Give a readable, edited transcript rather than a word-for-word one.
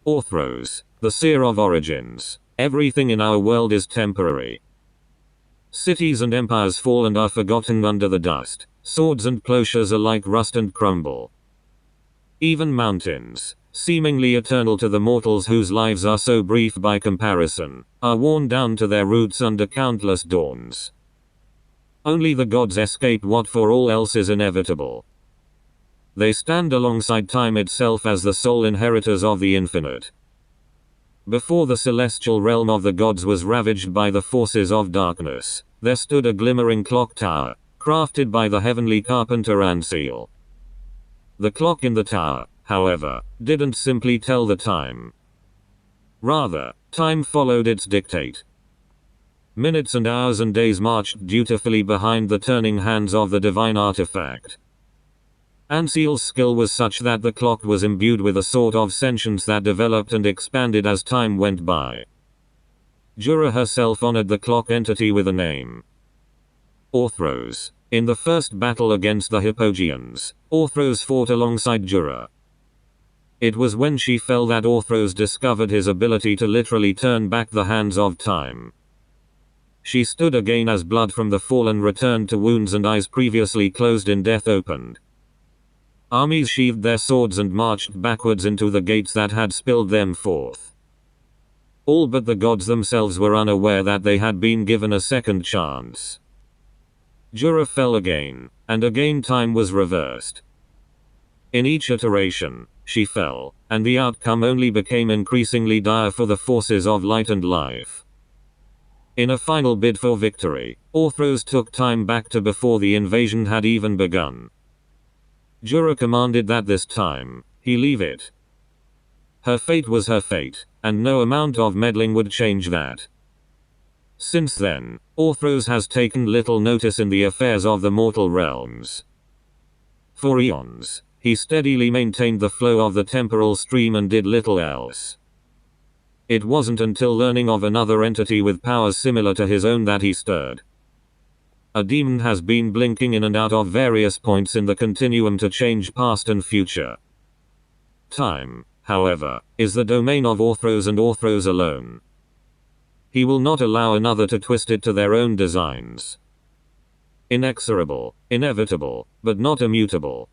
Orthros, the seer of origins. Everything in our world is temporary. Cities and empires fall and are forgotten under the dust. Swords and plowshares alike rust and crumble. Even mountains, seemingly eternal to the mortals whose lives are so brief by comparison, are worn down to their roots under countless dawns. Only the gods escape what for all else is inevitable. They stand alongside time itself as the sole inheritors of the infinite. Before the celestial realm of the gods was ravaged by the forces of darkness, there stood a glimmering clock tower, crafted by the heavenly carpenter Anseal. The clock in the tower, however, didn't simply tell the time. Rather, time followed its dictate. Minutes and hours and days marched dutifully behind the turning hands of the divine artifact. Anseal's skill was such that the clock was imbued with a sort of sentience that developed and expanded as time went by. Jura herself honored the clock entity with a name. Orthros. In the first battle against the Hippogeans, Orthros fought alongside Jura. It was when she fell that Orthros discovered his ability to literally turn back the hands of time. She stood again as blood from the fallen returned to wounds and eyes previously closed in death opened. Armies sheathed their swords and marched backwards into the gates that had spilled them forth. All but the gods themselves were unaware that they had been given a second chance. Jura fell again, and again time was reversed. In each iteration, she fell, and the outcome only became increasingly dire for the forces of light and life. In a final bid for victory, Orthros took time back to before the invasion had even begun. Jura commanded that this time, he leave it. Her fate was her fate, and no amount of meddling would change that. Since then, Orthros has taken little notice in the affairs of the mortal realms. For eons, he steadily maintained the flow of the temporal stream and did little else. It wasn't until learning of another entity with powers similar to his own that he stirred. A demon has been blinking in and out of various points in the continuum to change past and future. Time, however, is the domain of Orthros and Orthros alone. He will not allow another to twist it to their own designs. Inexorable, inevitable, but not immutable.